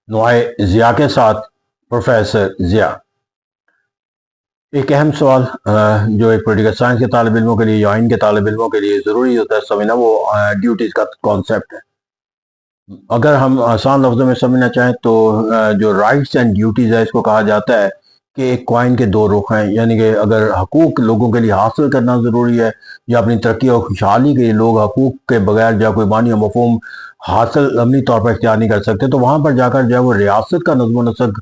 نوائے ضیاء کے ساتھ پروفیسر ضیاء۔ ایک اہم سوال جو ایک پولیٹیکل سائنس کے طالب علموں کے لیے یا آئین کے طالب علموں کے لیے ضروری ہوتا ہے سمجھنا، وہ ڈیوٹیز کا کانسیپٹ ہے۔ اگر ہم آسان لفظوں میں سمجھنا چاہیں تو جو رائٹس اینڈ ڈیوٹیز ہے، اس کو کہا جاتا ہے کہ ایک کوائن کے دو رخ ہیں، یعنی کہ اگر حقوق لوگوں کے لیے حاصل کرنا ضروری ہے یا اپنی ترقی اور خوشحالی کے لیے لوگ حقوق کے بغیر جو کوئی معنی و مفہوم حاصل عملی طور پر اختیار نہیں کر سکتے، تو وہاں پر جا کر جو ہے وہ ریاست کا نظم و نسق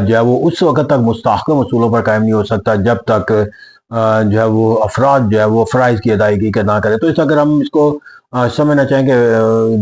جو ہے وہ اس وقت تک مستحکم اصولوں پر قائم نہیں ہو سکتا جب تک جو ہے وہ افراد جو ہے وہ فرائض کی ادائیگی کے نہ کرے۔ تو اس اگر ہم اس کو سمجھنا چاہیں کہ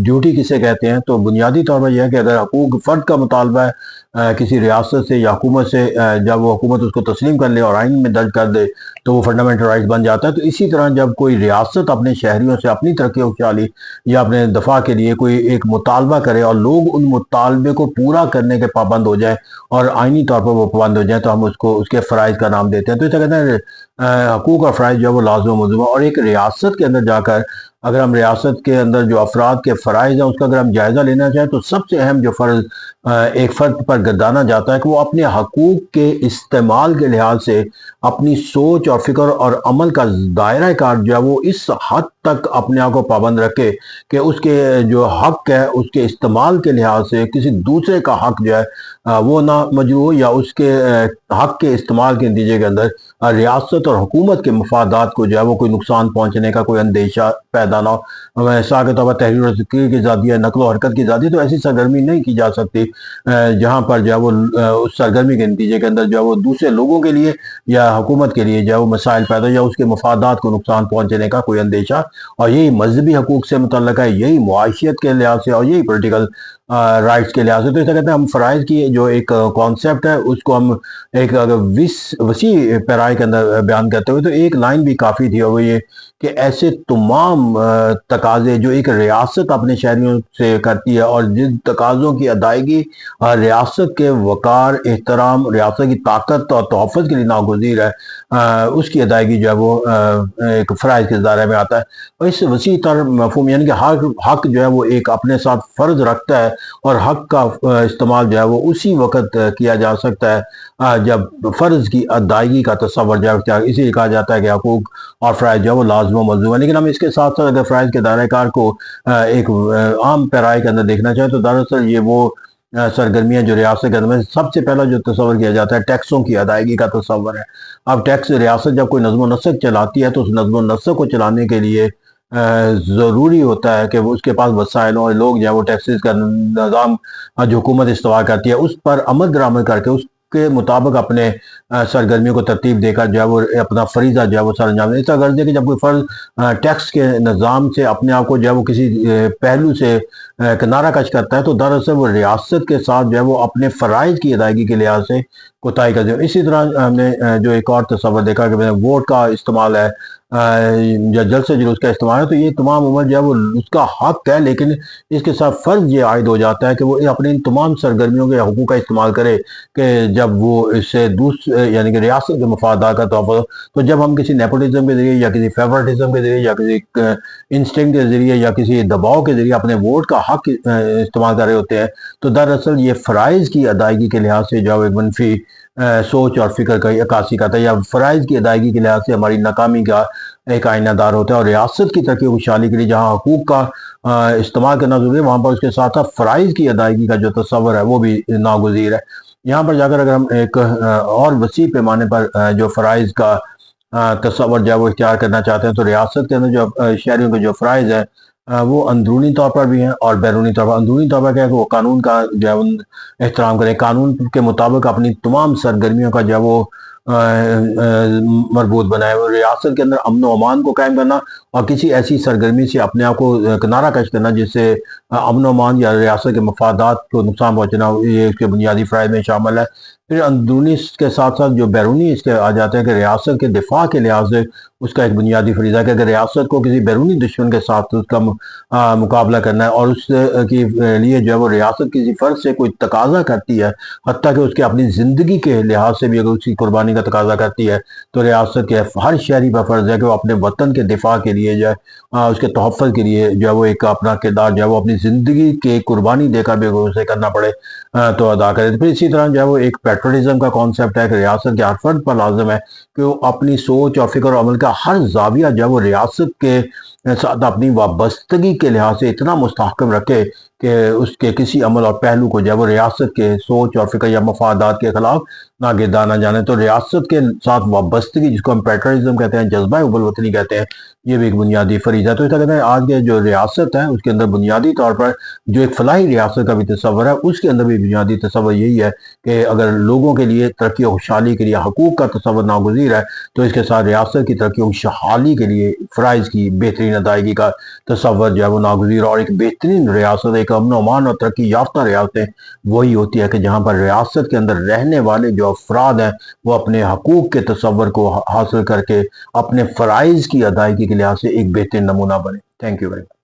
ڈیوٹی کسے کہتے ہیں، تو بنیادی طور پر یہ ہے کہ اگر حقوق فرد کا مطالبہ ہے کسی ریاست سے یا حکومت سے، جب وہ حکومت اس کو تسلیم کر لے اور آئین میں درج کر دے تو وہ فنڈامنٹل رائٹس بن جاتا ہے۔ تو اسی طرح جب کوئی ریاست اپنے شہریوں سے اپنی ترقی و خوشحالی یا اپنے دفاع کے لیے کوئی ایک مطالبہ کرے اور لوگ ان مطالبے کو پورا کرنے کے پابند ہو جائیں اور آئینی طور پر وہ پابند ہو جائیں، تو ہم اس کو اس کے فرائض کا نام دیتے ہیں۔ تو اس طرح کہتے ہیں حقوق اور فرائض جو ہے وہ لازم و ملزوم ہے، اور ایک ریاست کے اندر جا کر اگر ہم ریاست کے اندر جو افراد کے فرائض ہیں اس کا اگر ہم جائزہ لینا چاہیں، تو سب سے اہم جو فرض ایک فرد پر گردانا جاتا ہے کہ وہ اپنے حقوق کے استعمال کے لحاظ سے اپنی سوچ اور فکر اور عمل کا دائرہ کار جو ہے وہ اس حد تک اپنے آپ کو پابند رکھے کہ اس کے جو حق ہے اس کے استعمال کے لحاظ سے کسی دوسرے کا حق جو ہے وہ نہ مجروح ہو، یا اس کے حق کے استعمال کے نتیجے کے اندر ریاست اور حکومت کے مفادات کو جو ہے وہ کوئی نقصان پہنچنے کا کوئی اندیشہ پیدا نہ ہو۔ مثال کے طور پر تحریر و تقریر کی آزادی ہے، نقل و حرکت کی آزادی، تو ایسی سرگرمی نہیں کی جا سکتی جہاں پر جو ہے وہ اس سرگرمی کے نتیجے کے اندر جو ہے وہ دوسرے لوگوں کے لیے یا حکومت کے لیے جو ہے وہ مسائل پیدا یا اس کے مفادات کو نقصان پہنچنے کا کوئی اندیشہ۔ اور یہی مذہبی حقوق سے متعلق ہے، یہی معاشیت کے لحاظ سے، اور یہی پولیٹیکل رائٹس کے لحاظ سے۔ تو اسے کہتے ہیں ہم فرائض کی جو ایک کانسیپٹ ہے اس کو ہم ایک وسیع پیرائے کے اندر بیان کرتے ہوئے، تو ایک لائن بھی کافی تھی، اور وہ یہ کہ ایسے تمام تقاضے جو ایک ریاست اپنے شہریوں سے کرتی ہے اور جن تقاضوں کی ادائیگی ریاست کے وقار، احترام، ریاست کی طاقت اور تحفظ کے لیے ناگزیر ہے، اس کی ادائیگی جو ہے وہ ایک فرائض کے دائرے میں آتا ہے۔ اور اس وسیع تر مفہوم یعنی کہ حق جو ہے وہ ایک اپنے ساتھ فرض رکھتا ہے، اور حق کا استعمال جو ہے وہ اسی وقت کیا جا سکتا ہے جب فرض کی ادائیگی کا تصور جو ہے، اسی لیے کہا جاتا ہے کہ حقوق اور فرائض جو ہے وہ لازم و ملزوم ہے۔ لیکن ہم اس کے ساتھ ساتھ اگر فرائض کے دائرہ کار کو ایک عام پیرائے کے اندر دیکھنا چاہیں، تو دراصل یہ وہ سرگرمیاں جو ریاست کے اندر سب سے پہلا جو تصور کیا جاتا ہے ٹیکسوں کی ادائیگی کا تصور ہے۔ اب ٹیکس ریاست جب کوئی نظم و نسق چلاتی ہے تو اس نظم و نسق کو چلانے کے لیے ضروری ہوتا ہے کہ وہ اس کے پاس وسائل اور لوگ جو ہے وہ ٹیکسز کا نظام جو حکومت استوار کرتی ہے اس پر عمل درآمد کر کے اس کے مطابق اپنے سرگرمیوں کو ترتیب دے کر جو ہے وہ اپنا فریضہ جو ہے وہ سر انجام دے۔ اس طرح غرض ہے کہ جب کوئی فرد ٹیکس کے نظام سے اپنے آپ کو جو ہے وہ کسی پہلو سے کنارہ کش کرتا ہے، تو دراصل وہ ریاست کے ساتھ جو ہے وہ اپنے فرائض کی ادائیگی کے لحاظ سے کوتاہی کرتے ہیں۔ اسی طرح ہم نے جو ایک اور تصور دیکھا کہ ووٹ کا استعمال ہے یا جلسے جلوس کا استعمال ہے، تو یہ تمام عمل جو ہے وہ اس کا حق ہے، لیکن اس کے ساتھ فرض یہ عائد ہو جاتا ہے کہ وہ اپنے ان تمام سرگرمیوں کے حقوق کا استعمال کرے کہ جب وہ اس سے یعنی کہ ریاست کے مفادات کا تحفظ۔ تو جب ہم کسی نیپوٹزم کے ذریعے یا کسی فیورٹزم کے ذریعے یا کسی انسٹنکٹ کے ذریعے یا کسی دباؤ کے ذریعے اپنے ووٹ کا حق استعمال کر رہے ہوتے ہیں، تو دراصل یہ فرائض کی ادائیگی کے لحاظ سے جو ایک منفی سوچ اور فکر کا عکاسی کرتا ہے، یا فرائض کی ادائیگی کے لحاظ سے ہماری ناکامی کا ایک آئینہ دار ہوتا ہے۔ اور ریاست کی ترقی و خوشحالی کے لیے جہاں حقوق کا استعمال کرنا ضروری ہے، وہاں پر اس کے ساتھ ساتھ فرائض کی ادائیگی کا جو تصور ہے وہ بھی ناگزیر ہے۔ یہاں پر جا کر اگر ہم ایک اور وسیع پیمانے پر جو فرائض کا تصور جو ہے وہ اختیار کرنا چاہتے ہیں، تو ریاست کے اندر جو شہریوں کے جو فرائض ہیں وہ اندرونی طور پر بھی ہیں اور بیرونی طور پر۔ اندرونی طور پر کیا ہے کہ وہ قانون کا جو ہے احترام کریں، قانون کے مطابق اپنی تمام سرگرمیوں کا جو ہے وہ مربوط بنائے، ریاست کے اندر امن و امان کو قائم کرنا اور کسی ایسی سرگرمی سے اپنے آپ کو کنارہ کش کرنا جس سے امن و امان یا ریاست کے مفادات کو نقصان پہنچنا، یہ اس کے بنیادی فرائض میں شامل ہے۔ پھر اندرونی اس کے ساتھ ساتھ جو بیرونی اس کے آ جاتے ہیں کہ ریاست کے دفاع کے لحاظ سے اس کا ایک بنیادی فریضہ ہے کہ اگر ریاست کو کسی بیرونی دشمن کے ساتھ اس کا مقابلہ کرنا ہے اور اس کے لیے جو ہے وہ ریاست کسی فرد سے کوئی تقاضا کرتی ہے، حتیٰ کہ اس کے اپنی زندگی کے لحاظ سے بھی اگر اس کی قربانی کا تقاضا کرتی ہے، تو ریاست کے ہر شہری پر فرض ہے کہ وہ اپنے وطن کے دفاع کے لیے جو ہے اس کے تحفظ کے لیے جو ہے وہ ایک اپنا کردار جو ہے وہ اپنی زندگی کے قربانی دے کر بھی اگر اسے کرنا پڑے تو ادا کرے۔ پھر اسی طرح جو ہے وہ ایک پیٹرولزم کا کانسیپٹ ہے کہ ریاست کے ہر فرد پر لازم ہے کہ وہ اپنی سوچ اور فکر و عمل کا ہر زاویہ جو ہے وہ ریاست کے ساتھ اپنی وابستگی کے لحاظ سے اتنا مستحکم رکھے کہ اس کے کسی عمل اور پہلو کو جو ہے وہ ریاست کے سوچ اور فکر یا مفادات کے خلاف نہ گردانا جانے۔ تو ریاست کے ساتھ وابستگی، جس کو ہم پیٹرولزم کہتے ہیں، جذبہ حب الوطنی کہتے ہیں، یہ بھی ایک بنیادی فریضہ ہے۔ تو اس طرح کہتے ہیں آج کے جو ریاست ہے اس کے اندر بنیادی طور پر جو ایک فلاحی ریاست کا بھی تصور ہے، اس کے اندر بھی بنیادی تصور یہی ہے کہ اگر لوگوں کے لیے ترقی و خوشحالی کے لیے حقوق کا تصور ناگزیر ہے تو اس کے ساتھ ریاست کی ترقی و خوشحالی کے لیے فرائض کی بہترین ادائیگی کا تصور جو ہے وہ ناگزیر، اور ایک بہترین ریاست، ایک امن و امان اور ترقی یافتہ ریاستیں وہی ہوتی ہے کہ جہاں پر ریاست کے اندر رہنے والے جو افراد ہیں وہ اپنے حقوق کے تصور کو حاصل کر کے اپنے فرائض کی ادائیگی کے لحاظ سے ایک بہترین نمونہ بنے۔ Thank you very much.